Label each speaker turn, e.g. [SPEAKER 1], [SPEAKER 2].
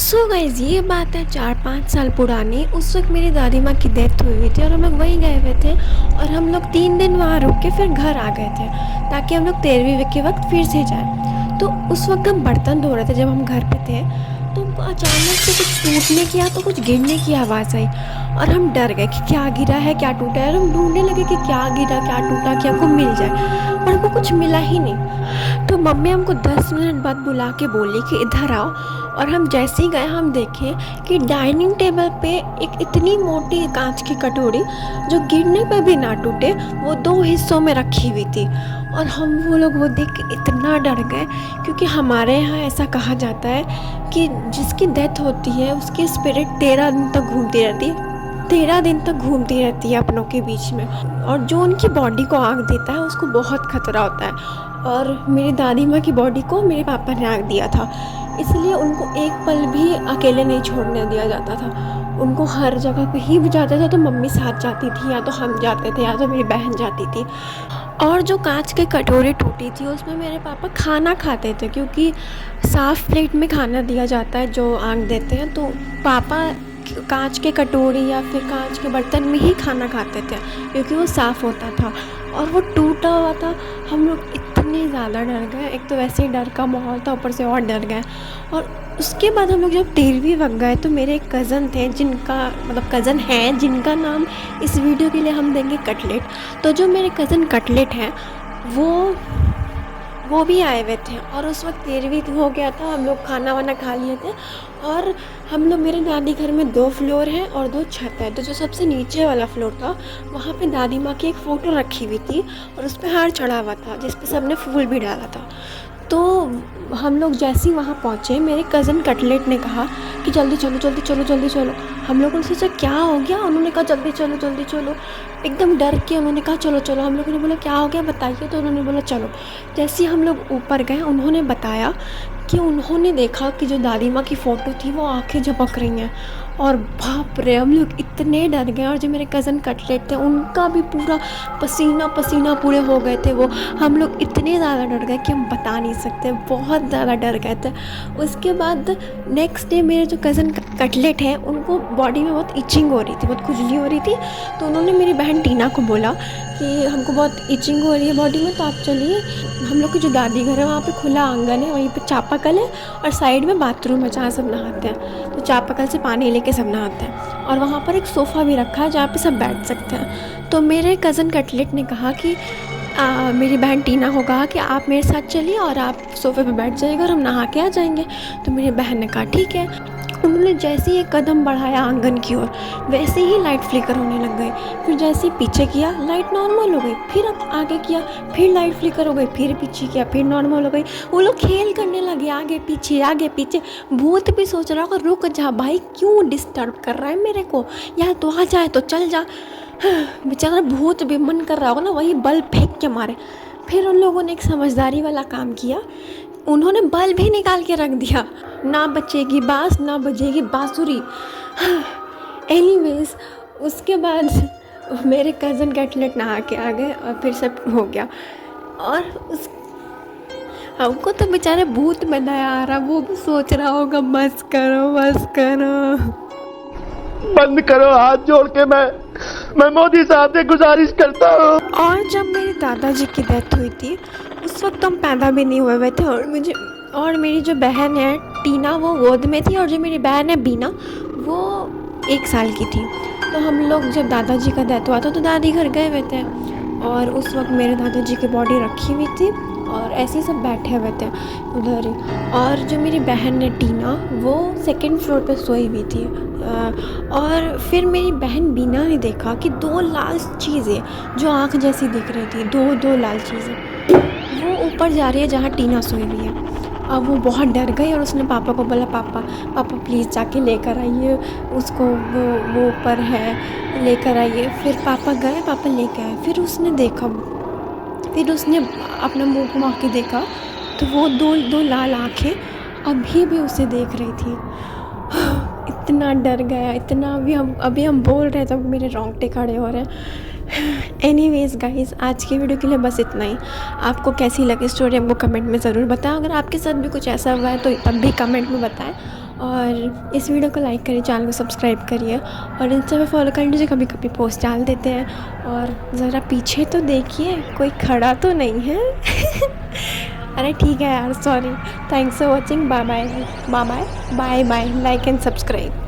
[SPEAKER 1] So guys ये बात है 4-5 साल पुरानी। उस वक़्त मेरी दादी माँ की डेथ हुई हुई थी और हम लोग वहीं गए हुए थे और हम लोग 3 दिन वहाँ रुक के फिर घर आ गए थे ताकि हम लोग 13वीं के वक़्त फिर से जाएँ। तो उस वक़्त हम बर्तन धो रहे थे जब हम घर पे थे, तो हमको अचानक से कुछ टूटने की या तो कुछ गिरने की आवाज़ आई और हम डर गए कि क्या गिरा है, क्या टूटा है, और हम ढूँढने लगे कि क्या गिरा, क्या टूटा कि हमको मिल जाए, पर हमको कुछ मिला ही नहीं। तो मम्मी हमको 10 मिनट बाद बुला के बोली कि इधर आओ, और हम जैसे ही गए हम देखें कि डाइनिंग टेबल पे एक इतनी मोटी कांच की कटोरी जो गिरने पे भी ना टूटे वो 2 हिस्सों में रखी हुई थी। और हम वो लोग वो देख के इतना डर गए, क्योंकि हमारे यहाँ ऐसा कहा जाता है कि जिसकी डेथ होती है उसकी स्पिरिट 13 दिन तक घूमती रहती है, 13 दिन तक घूमती रहती है अपनों के बीच में, और जो उनकी बॉडी को आग देता है उसको बहुत खतरा होता है। और मेरी दादी माँ की बॉडी को मेरे पापा ने आग दिया था, इसलिए उनको एक पल भी अकेले नहीं छोड़ने दिया जाता था। उनको हर जगह कहीं भी जाते थे तो मम्मी साथ जाती थी, या तो हम जाते थे, या तो मेरी बहन जाती थी। और जो कांच की कटोरी टूटी थी उसमें मेरे पापा खाना खाते थे, क्योंकि साफ़ प्लेट में खाना दिया जाता है जो आग देते हैं, तो पापा कांच के कटोरी या फिर कांच के बर्तन में ही खाना खाते थे क्योंकि वो साफ़ होता था। और वो टूटा हुआ था। हम लोग इतने ज़्यादा डर गए, एक तो वैसे ही डर का माहौल था, ऊपर से और डर गए। और उसके बाद हम लोग जब 13वीं तक गए तो मेरे एक कज़न थे, जिनका मतलब कज़न है जिनका नाम इस वीडियो के लिए हम देंगे कटलेट। तो जो मेरे कज़न कटलेट हैं वो भी आए हुए थे, और उस वक्त 13वीं हो गया था, हम लोग खाना वाना खा लिए थे। और हम लोग, मेरे दादी घर में 2 फ्लोर हैं और 2 छत है, तो जो सबसे नीचे वाला फ्लोर था वहाँ पे दादी माँ की एक फ़ोटो रखी हुई थी और उस पर हार चढ़ा हुआ था जिस पे सबने फूल भी डाला था। तो हम लोग जैसे ही वहाँ पहुँचे, मेरे कज़न कटलेट ने कहा कि जल्दी चलो जल्दी चलो जल्दी चलो। हम लोगों ने सोचा क्या हो गया, उन्होंने कहा जल्दी चलो जल्दी चलो। एकदम डर के उन्होंने कहा चलो चलो। हम लोगों ने बोला क्या हो गया बताइए, तो उन्होंने बोला चलो। जैसे ही हम लोग ऊपर गए उन्होंने बताया कि उन्होंने देखा कि जो दादी माँ की फ़ोटो थी वो आँखें झपक रही हैं। और बाप रे, हम लोग इतने डर गए। और जो मेरे कज़न कटलेट थे उनका भी पूरा पसीना पसीना पूरे हो गए थे वो। हम लोग इतने ज़्यादा डर गए कि हम बता नहीं सकते, बहुत ज़्यादा डर गए थे। उसके बाद नेक्स्ट डे मेरे जो कज़न कटलेट हैं उनको बॉडी में बहुत इचिंग हो रही थी, बहुत खुजली हो रही थी। तो उन्होंने मेरी बहन टीना को बोला कि हमको बहुत इचिंग हो रही है बॉडी में, तो आप चलिए, हम लोग की जो दादी घर है वहाँ पे खुला आंगन है, वहीं पे चापाकल है और साइड में बाथरूम है जहाँ सब नहाते हैं। तो चापाकल से पानी लेके सब नहाते हैं, और वहाँ पर एक सोफ़ा भी रखा है जहाँ पे सब बैठ सकते हैं। तो मेरे कज़न कटलेट ने कहा कि मेरी बहन टीना को कहा कि आप मेरे साथ चलिए और आप सोफ़े पे बैठ जाइएगा और हम नहा के आ जाएंगे। तो मेरी बहन ने कहा ठीक है। उन्होंने जैसे ही एक कदम बढ़ाया आंगन की ओर, वैसे ही लाइट फ्लिकर होने लग गई। फिर जैसे ही पीछे किया लाइट नॉर्मल हो गई, फिर अब आगे किया फिर लाइट फ्लिकर हो गई, फिर पीछे किया फिर नॉर्मल हो गई। वो लोग खेल करने लगे आगे पीछे आगे पीछे। भूत भी सोच रहा होगा रुक जा भाई, क्यों डिस्टर्ब कर रहा है मेरे को, या तो आ जाए तो चल जा। बेचारा भूत भी मन कर रहा होगा ना वही बल्ब फेंक के मारे। फिर उन लोगों ने एक समझदारी वाला काम किया, उन्होंने बल्ब भी निकाल के रख दिया। ना बचेगी बाँस ना बजेगी बाँसुरी। एनीवेज उसके बाद मेरे कज़न कटलेट नहा के आ गए और फिर सब हो गया। और उस हमको तो बेचारे भूत में दया आ रहा, वो भी सोच रहा होगा बस करो बस करो।
[SPEAKER 2] बंद करो, हाथ जोड़ के मैं मोदी साहब से गुजारिश करता हूँ।
[SPEAKER 1] और जब मेरे दादाजी की डेथ हुई थी उस वक्त हम पैदा भी नहीं हुए हुए थे, और मेरी जो बहन है टीना वो गोद में थी, और जो मेरी बहन है बीना वो 1 साल की थी। तो हम लोग जब दादाजी का डेथ हुआ था तो दादी घर गए हुए थे, और उस वक्त मेरे दादाजी की बॉडी रखी हुई थी और ऐसे ही सब बैठे हुए थे उधर ही। और जो मेरी बहन है टीना वो 2nd फ्लोर पे सोई हुई थी। और फिर मेरी बहन बीना ने देखा कि 2 लाल चीज़ें जो आँख जैसी दिख रही थी, दो लाल चीज़ें वो ऊपर जा रही है जहाँ टीना सोई हुई है। अब वो बहुत डर गई और उसने पापा को बोला पापा पापा प्लीज़ जाके लेकर आइए उसको, वो ऊपर है, लेकर आइए। फिर पापा गए, पापा लेके आए। फिर उसने देखा, फिर उसने अपना मुँह घुमा के देखा तो वो दो लाल आँखें अभी भी उसे देख रही थी। इतना डर गया, इतना। अभी हम बोल रहे तो मेरे रोंगटे खड़े हो रहे हैं। एनीवेज गाइस, आज की वीडियो के लिए बस इतना ही। आपको कैसी लगी स्टोरी हमको कमेंट में ज़रूर बताएं। अगर आपके साथ भी कुछ ऐसा हुआ है तो तब भी कमेंट में बताएं। और इस वीडियो को लाइक करिए, चैनल को सब्सक्राइब करिए और इंस्टा पे फॉलो कर लीजिए, कभी कभी पोस्ट डाल देते हैं। और ज़रा पीछे तो देखिए, कोई खड़ा तो नहीं है। अरे ठीक है यार, sorry. Thanks for watching. Bye bye bye bye bye bye. Like and subscribe.